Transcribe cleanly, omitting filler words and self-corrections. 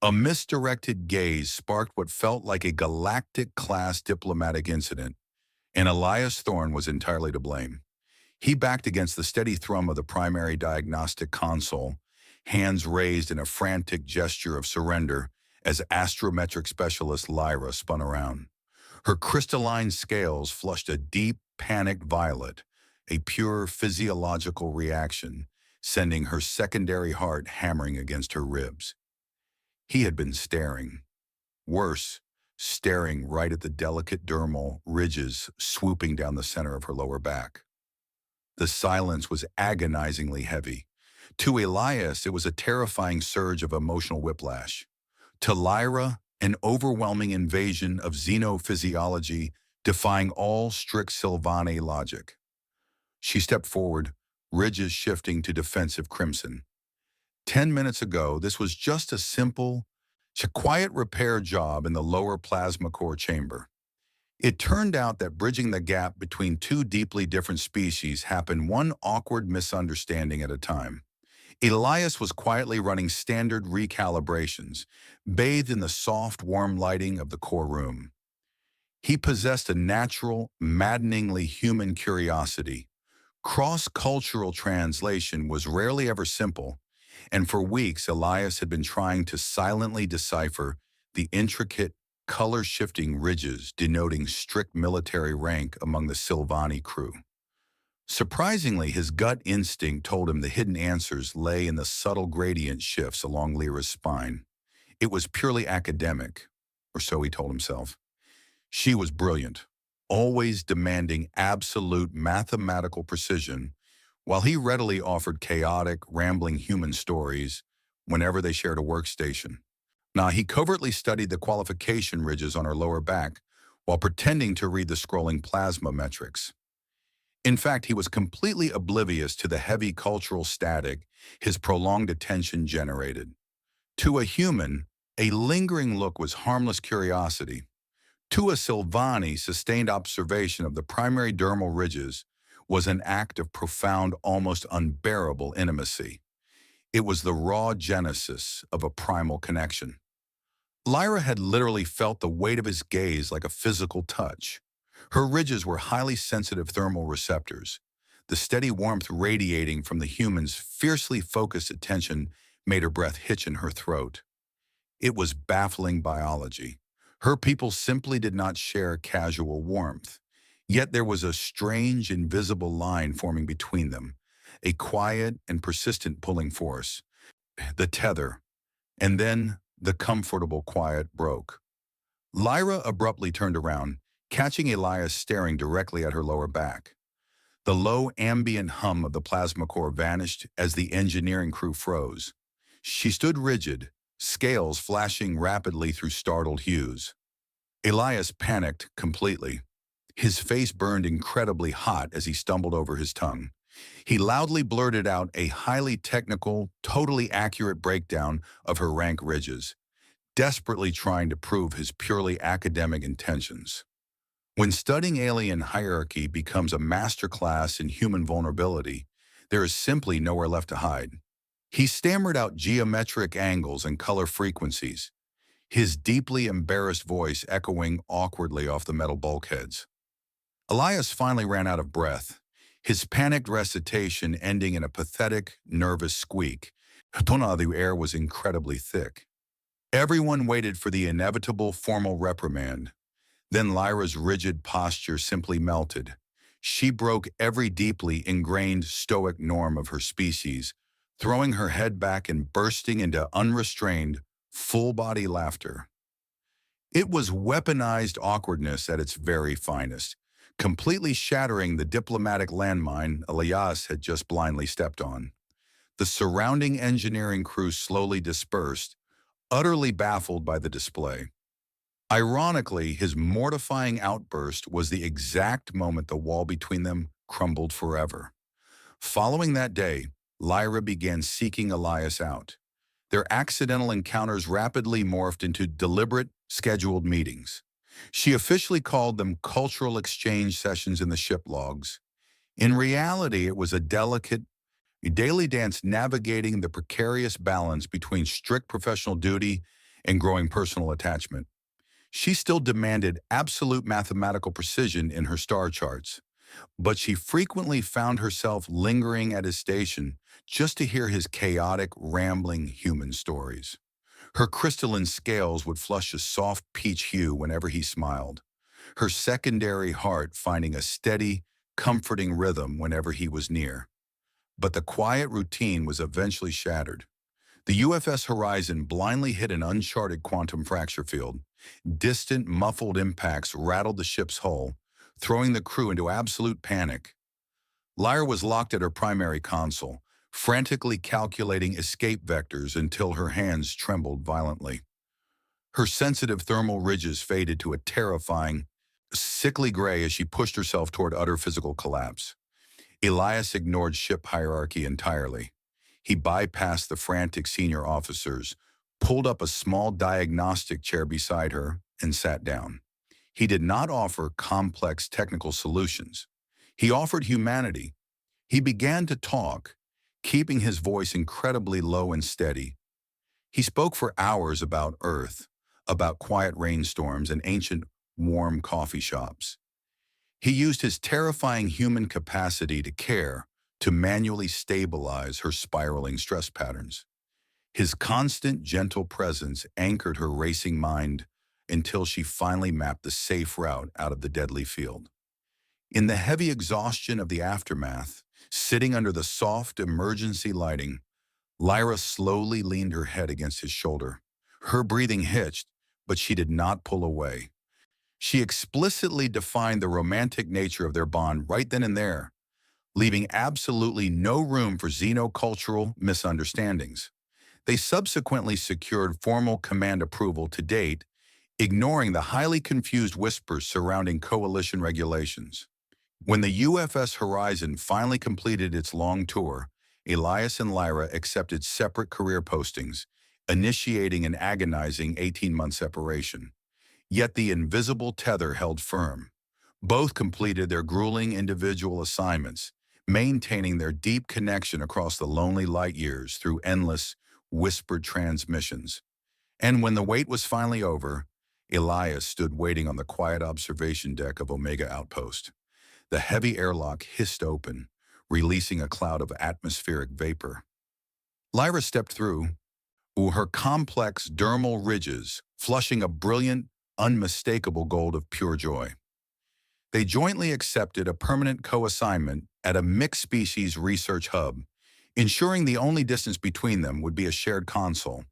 A misdirected gaze sparked what felt like a galactic-class diplomatic incident, and Elias Thorne was entirely to blame. He backed against the steady thrum of the primary diagnostic console, hands raised in a frantic gesture of surrender as astrometric specialist Lyra spun around. Her crystalline scales flushed a deep, panicked violet, a pure physiological reaction, sending her secondary heart hammering against her ribs. He had been staring. Worse, staring right at the delicate dermal ridges swooping down the center of her lower back. The silence was agonizingly heavy. To Elias, it was a terrifying surge of emotional whiplash. To Lyra, an overwhelming invasion of xenophysiology defying all strict Sylvane logic. She stepped forward, ridges shifting to defensive crimson. 10 minutes ago, this was just a simple, quiet repair job in the lower plasma core chamber. It turned out that bridging the gap between two deeply different species happened one awkward misunderstanding at a time. Elias was quietly running standard recalibrations, bathed in the soft, warm lighting of the core room. He possessed a natural, maddeningly human curiosity. Cross-cultural translation was rarely ever simple, and for weeks Elias had been trying to silently decipher the intricate, color-shifting ridges denoting strict military rank among the Sylvani crew. Surprisingly, his gut instinct told him the hidden answers lay in the subtle gradient shifts along Lyra's spine. It was purely academic, or so he told himself. She was brilliant, always demanding absolute mathematical precision, while he readily offered chaotic, rambling human stories whenever they shared a workstation. Now, he covertly studied the qualification ridges on her lower back while pretending to read the scrolling plasma metrics. In fact, he was completely oblivious to the heavy cultural static his prolonged attention generated. To a human, a lingering look was harmless curiosity. To a Sylvani, sustained observation of the primary dermal ridges was an act of profound, almost unbearable intimacy. It was the raw genesis of a primal connection. Lyra had literally felt the weight of his gaze like a physical touch. Her ridges were highly sensitive thermal receptors. The steady warmth radiating from the human's fiercely focused attention made her breath hitch in her throat. It was baffling biology. Her people simply did not share casual warmth. Yet there was a strange, invisible line forming between them, a quiet and persistent pulling force. The tether, and then the comfortable quiet broke. Lyra abruptly turned around, catching Elias staring directly at her lower back. The low ambient hum of the plasma core vanished as the engineering crew froze. She stood rigid, scales flashing rapidly through startled hues. Elias panicked completely. His face burned incredibly hot as he stumbled over his tongue. He loudly blurted out a highly technical, totally accurate breakdown of her rank ridges, desperately trying to prove his purely academic intentions. When studying alien hierarchy becomes a masterclass in human vulnerability, there is simply nowhere left to hide. He stammered out geometric angles and color frequencies, his deeply embarrassed voice echoing awkwardly off the metal bulkheads. Elias finally ran out of breath, his panicked recitation ending in a pathetic, nervous squeak. The air was incredibly thick. Everyone waited for the inevitable formal reprimand. Then Lyra's rigid posture simply melted. She broke every deeply ingrained stoic norm of her species, throwing her head back and bursting into unrestrained, full-body laughter. It was weaponized awkwardness at its very finest, completely shattering the diplomatic landmine Elias had just blindly stepped on. The surrounding engineering crew slowly dispersed, utterly baffled by the display. Ironically, his mortifying outburst was the exact moment the wall between them crumbled forever. Following that day, Lyra began seeking Elias out. Their accidental encounters rapidly morphed into deliberate, scheduled meetings. She officially called them cultural exchange sessions in the ship logs. In reality, it was a delicate, daily dance navigating the precarious balance between strict professional duty and growing personal attachment. She still demanded absolute mathematical precision in her star charts, but she frequently found herself lingering at his station just to hear his chaotic, rambling human stories. Her crystalline scales would flush a soft peach hue whenever he smiled, her secondary heart finding a steady, comforting rhythm whenever he was near. But the quiet routine was eventually shattered. The UFS Horizon blindly hit an uncharted quantum fracture field. Distant, muffled impacts rattled the ship's hull, throwing the crew into absolute panic. Lyra was locked at her primary console, frantically calculating escape vectors until her hands trembled violently. Her sensitive thermal ridges faded to a terrifying, sickly gray as she pushed herself toward utter physical collapse. Elias ignored ship hierarchy entirely. He bypassed the frantic senior officers, pulled up a small diagnostic chair beside her, and sat down. He did not offer complex technical solutions. He offered humanity. He began to talk, keeping his voice incredibly low and steady. He spoke for hours about Earth, about quiet rainstorms and ancient, warm coffee shops. He used his terrifying human capacity to care to manually stabilize her spiraling stress patterns. His constant, gentle presence anchored her racing mind until she finally mapped the safe route out of the deadly field. In the heavy exhaustion of the aftermath, sitting under the soft emergency lighting, Lyra slowly leaned her head against his shoulder. Her breathing hitched, but she did not pull away. She explicitly defined the romantic nature of their bond right then and there, leaving absolutely no room for xenocultural misunderstandings. They subsequently secured formal command approval to date, ignoring the highly confused whispers surrounding coalition regulations. When the UFS Horizon finally completed its long tour, Elias and Lyra accepted separate career postings, initiating an agonizing 18-month separation. Yet the invisible tether held firm. Both completed their grueling individual assignments, maintaining their deep connection across the lonely light years through endless, whispered transmissions. And when the wait was finally over, Elias stood waiting on the quiet observation deck of Omega Outpost. The heavy airlock hissed open, releasing a cloud of atmospheric vapor. Lyra stepped through, her complex dermal ridges flushing a brilliant, unmistakable gold of pure joy. They jointly accepted a permanent co-assignment at a mixed-species research hub, ensuring the only distance between them would be a shared console.